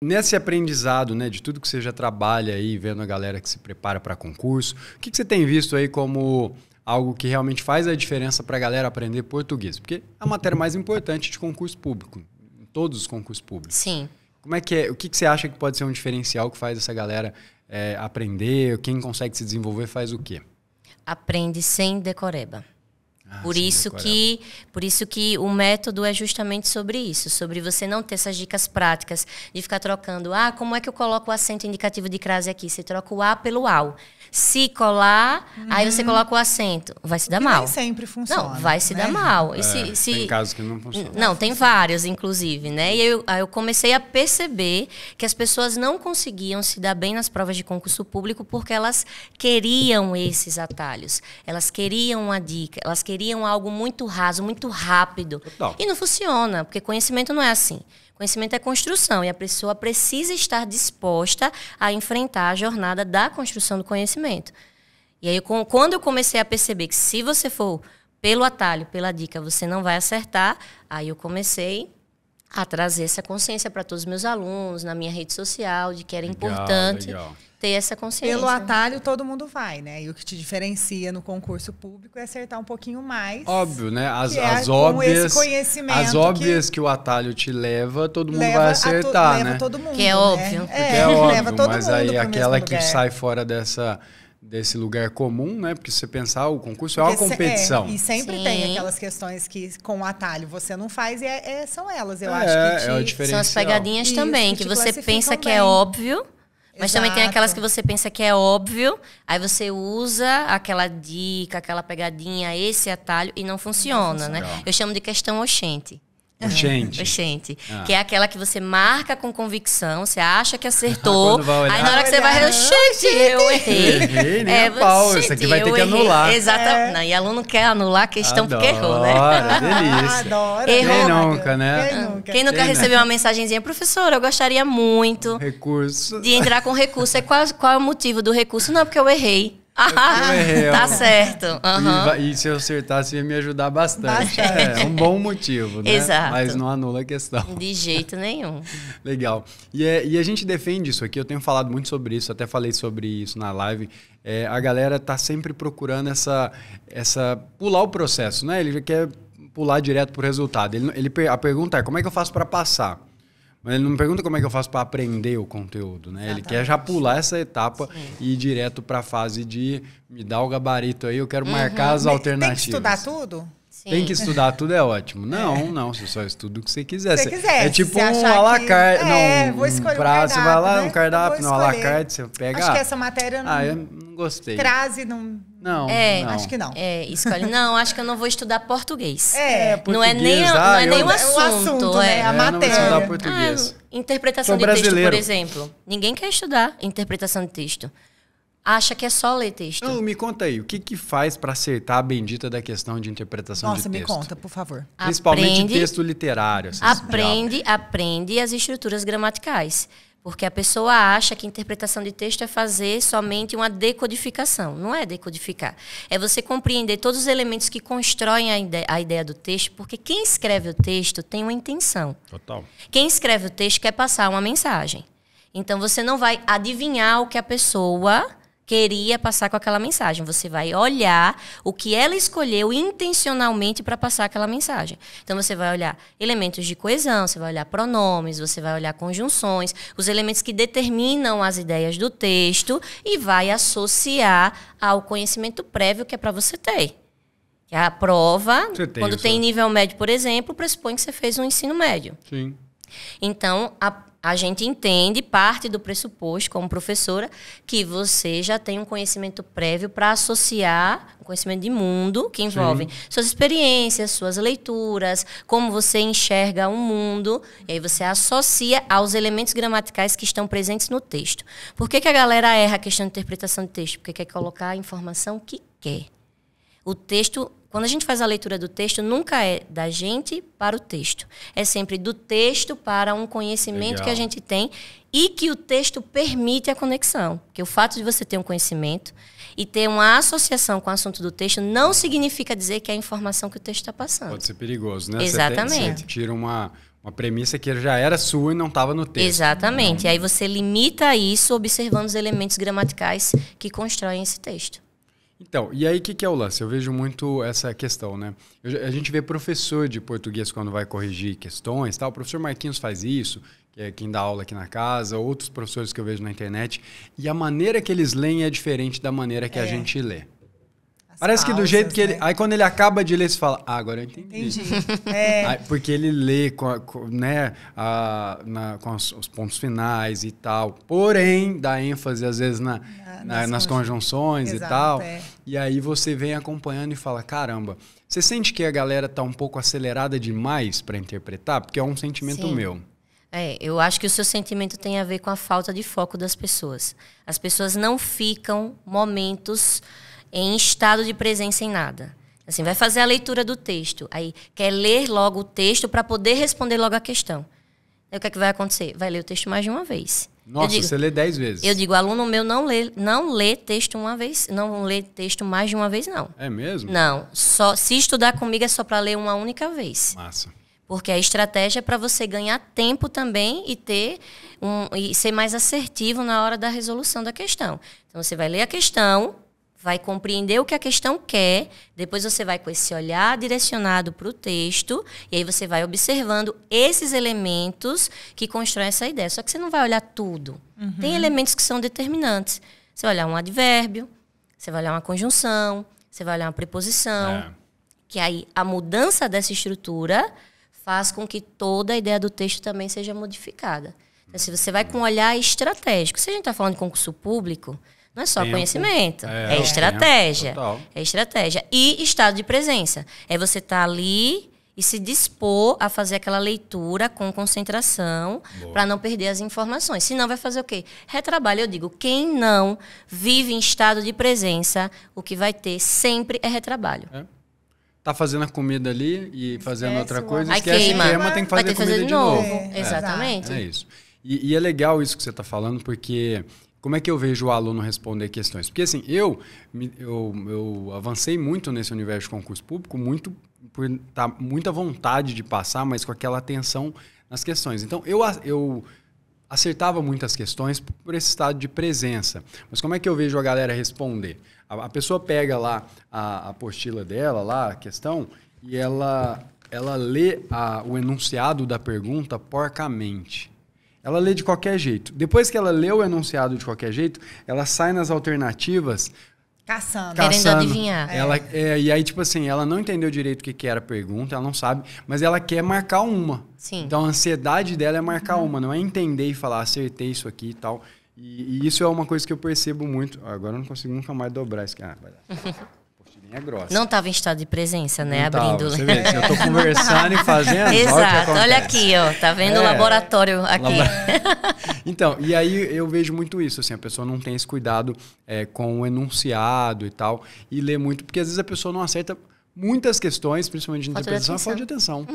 Nesse aprendizado, né, de tudo que você já trabalha aí, vendo a galera que se prepara para concurso, o que você tem visto aí como algo que realmente faz a diferença para a galera aprender português? Porque é a matéria mais importante de concurso público, em todos os concursos públicos. Sim. Como é que é? O que você acha que pode ser um diferencial que faz essa galera aprender? Quem consegue se desenvolver faz o quê? Aprende sem decoreba. Por isso que o método é justamente sobre isso, sobre você não ter essas dicas práticas de ficar trocando. Como é que eu coloco o acento indicativo de crase aqui? Você troca o A pelo AU. Se colar, aí você coloca o acento. Vai se dar mal. Nem sempre funciona. Não, vai se dar mal. Tem casos que não funcionam. Não, tem vários, inclusive, né? E aí eu comecei a perceber que as pessoas não conseguiam se dar bem nas provas de concurso público porque elas queriam esses atalhos. Elas queriam uma dica, elas queriam algo muito raso, muito rápido. Total. E não funciona, porque conhecimento não é assim. Conhecimento é construção e a pessoa precisa estar disposta a enfrentar a jornada da construção do conhecimento. E aí, quando eu comecei a perceber que se você for pelo atalho, pela dica, você não vai acertar, aí eu comecei a trazer essa consciência para todos os meus alunos, na minha rede social, de que era importante ter essa consciência. Pelo atalho, todo mundo vai, né? E o que te diferencia no concurso público é acertar um pouquinho mais. Óbvio, né? As óbvias, esse óbvias que o atalho te leva, todo mundo vai acertar, né? Leva todo mundo, que é óbvio. Porque é óbvio, leva todo mas mundo aí pro aquela mesmo que lugar. sai fora desse lugar comum, né? Porque se você pensar, o concurso é uma competição. E sempre Sim. tem aquelas questões que com o atalho você não faz e são elas. Eu acho que o diferencial. são as pegadinhas também, que você pensa que é óbvio, mas também tem aquelas que você pensa que é óbvio, aí você usa aquela dica, aquela pegadinha, esse atalho e não funciona, né? Eu chamo de questão oxente. Oxente. Que é aquela que você marca com convicção, você acha que acertou, aí na hora que você vai, oxente, eu errei. Nem a pau, isso aqui vai ter que anular. Exatamente. E aluno quer anular a questão porque errou, né? Delícia. Adoro. Errou. Quem nunca, né? Quem nunca recebeu uma mensagenzinha, professora, eu gostaria muito de entrar com recurso. Qual é o motivo do recurso? Não, porque eu errei. Tá certo. E se eu acertasse, ia me ajudar bastante. É um bom motivo, né? Exato. Mas não anula a questão. De jeito nenhum. Legal. E a gente defende isso aqui, eu tenho falado muito sobre isso, até falei sobre isso na live. A galera tá sempre procurando pular o processo, né? Ele quer pular direto pro resultado. A pergunta é, como é que eu faço para passar? Mas ele não me pergunta como é que eu faço para aprender o conteúdo, né? Ele quer já pular essa etapa e ir direto para a fase de me dar o gabarito aí, eu quero marcar as alternativas. Tem que estudar tudo? Sim. Tem que estudar tudo, é ótimo. Não, você só estuda o que você quiser. Se você quiser. É tipo se um à la carte. vou escolher um prato, um cardápio, você vai lá, né? um cardápio, não, à la carte, você pega. Acho que essa matéria não... eu não gostei. Crase não... Não. Acho que não. Escolhe. Não, acho que eu não vou estudar português. Não é nem o assunto, né? A não vou estudar matéria. português. Interpretação de texto, por exemplo. Ninguém quer estudar interpretação de texto. Acha que é só ler texto. Não, me conta aí, o que faz para acertar a bendita da questão de interpretação de texto? Nossa, me conta, por favor. Principalmente texto literário. Aprende as estruturas gramaticais. Porque a pessoa acha que interpretação de texto é fazer somente uma decodificação. Não é decodificar. É você compreender todos os elementos que constroem a ideia do texto, porque quem escreve o texto tem uma intenção. Total. Quem escreve o texto quer passar uma mensagem. Então, você não vai adivinhar o que a pessoa queria passar com aquela mensagem. Você vai olhar o que ela escolheu intencionalmente para passar aquela mensagem. Então, você vai olhar elementos de coesão, você vai olhar pronomes, você vai olhar conjunções, os elementos que determinam as ideias do texto e vai associar ao conhecimento prévio que é para você ter. Que a prova, quando tem nível médio, por exemplo, pressupõe que você fez um ensino médio. Sim. Então, a gente entende, parte do pressuposto, como professora, que você já tem um conhecimento prévio para associar um conhecimento de mundo, que envolve suas experiências, suas leituras, como você enxerga o mundo, e aí você associa aos elementos gramaticais que estão presentes no texto. Por que a galera erra a questão de interpretação de texto? Porque quer colocar a informação que quer. O texto... Quando a gente faz a leitura do texto, nunca é da gente para o texto. É sempre do texto para um conhecimento que a gente tem e que o texto permite a conexão. Porque o fato de você ter um conhecimento e ter uma associação com o assunto do texto não significa dizer que é a informação que o texto está passando. Pode ser perigoso, né? Exatamente. Você tira uma Uma premissa que já era sua e não estava no texto. Exatamente. E aí você limita isso observando os elementos gramaticais que constroem esse texto. Então, e aí o que é o lance? Eu vejo muito essa questão, né? A gente vê professor de português quando vai corrigir questões, tal. O professor Marquinhos faz isso, que é quem dá aula aqui na casa, outros professores que eu vejo na internet. E a maneira que eles leem é diferente da maneira que a gente lê. Parece que do jeito que ele... Aí quando ele acaba de ler, você fala, agora eu entendi. Aí, porque ele lê com os pontos finais e tal. Porém, dá ênfase às vezes nas conjunções e tal. E aí você vem acompanhando e fala, caramba, você sente que a galera tá um pouco acelerada demais para interpretar? Porque é um sentimento meu. Eu acho que o seu sentimento tem a ver com a falta de foco das pessoas. As pessoas não ficam momentos em estado de presença em nada. Assim, vai fazer a leitura do texto, aí quer ler logo o texto para poder responder logo a questão. Aí o que é que vai acontecer? Vai ler o texto mais de uma vez. Nossa, você lê 10 vezes. Eu digo, aluno meu não lê texto uma vez, não lê texto mais de uma vez, não. É mesmo? Não. Se estudar comigo é só para ler uma única vez. Massa. Porque a estratégia é para você ganhar tempo também e ser mais assertivo na hora da resolução da questão. Então, você vai ler a questão, vai compreender o que a questão quer, depois você vai com esse olhar direcionado para o texto, e aí você vai observando esses elementos que constroem essa ideia. Só que você não vai olhar tudo. Tem elementos que são determinantes. Você vai olhar um advérbio, você vai olhar uma conjunção, você vai olhar uma preposição, que aí a mudança dessa estrutura faz com que toda a ideia do texto também seja modificada. Então, se você vai com um olhar estratégico, se a gente está falando de concurso público, não é só conhecimento, é estratégia. É estratégia. E estado de presença. É você estar ali e se dispor a fazer aquela leitura com concentração para não perder as informações. Senão vai fazer o quê? Retrabalho. Eu digo, quem não vive em estado de presença, o que vai ter sempre é retrabalho. Tá fazendo a comida ali e fazendo outra coisa, esquece o tema, tem que fazer a comida de novo. Exatamente. É isso. E é legal isso que você está falando, porque... Como é que eu vejo o aluno responder questões? Porque, assim, eu avancei muito nesse universo de concurso público, muito por muita vontade de passar, mas com aquela atenção nas questões. Então, eu acertava muitas questões por esse estado de presença. Mas como é que eu vejo a galera responder? A pessoa pega lá a apostila dela, lá, a questão, e ela lê o enunciado da pergunta porcamente. Ela lê de qualquer jeito. Depois que ela lê o enunciado de qualquer jeito, ela sai nas alternativas... Caçando. Querendo adivinhar. E aí, tipo assim, ela não entendeu direito o que era a pergunta, ela não sabe, mas ela quer marcar uma. Sim. Então, a ansiedade dela é marcar uma, não é entender e falar, acertei isso aqui e tal. E isso é uma coisa que eu percebo muito. Agora eu não consigo nunca mais dobrar isso aqui. Vai dar. É grossa. Não estava em estado de presença, né? Não abrindo. Você vê, eu tô conversando e fazendo. Exato. Olha aqui, ó. Tá vendo o laboratório aqui. Então, e aí eu vejo muito isso, assim, a pessoa não tem esse cuidado com o enunciado e tal, e lê muito, porque às vezes a pessoa não acerta muitas questões, principalmente de interpretação, é falta de atenção.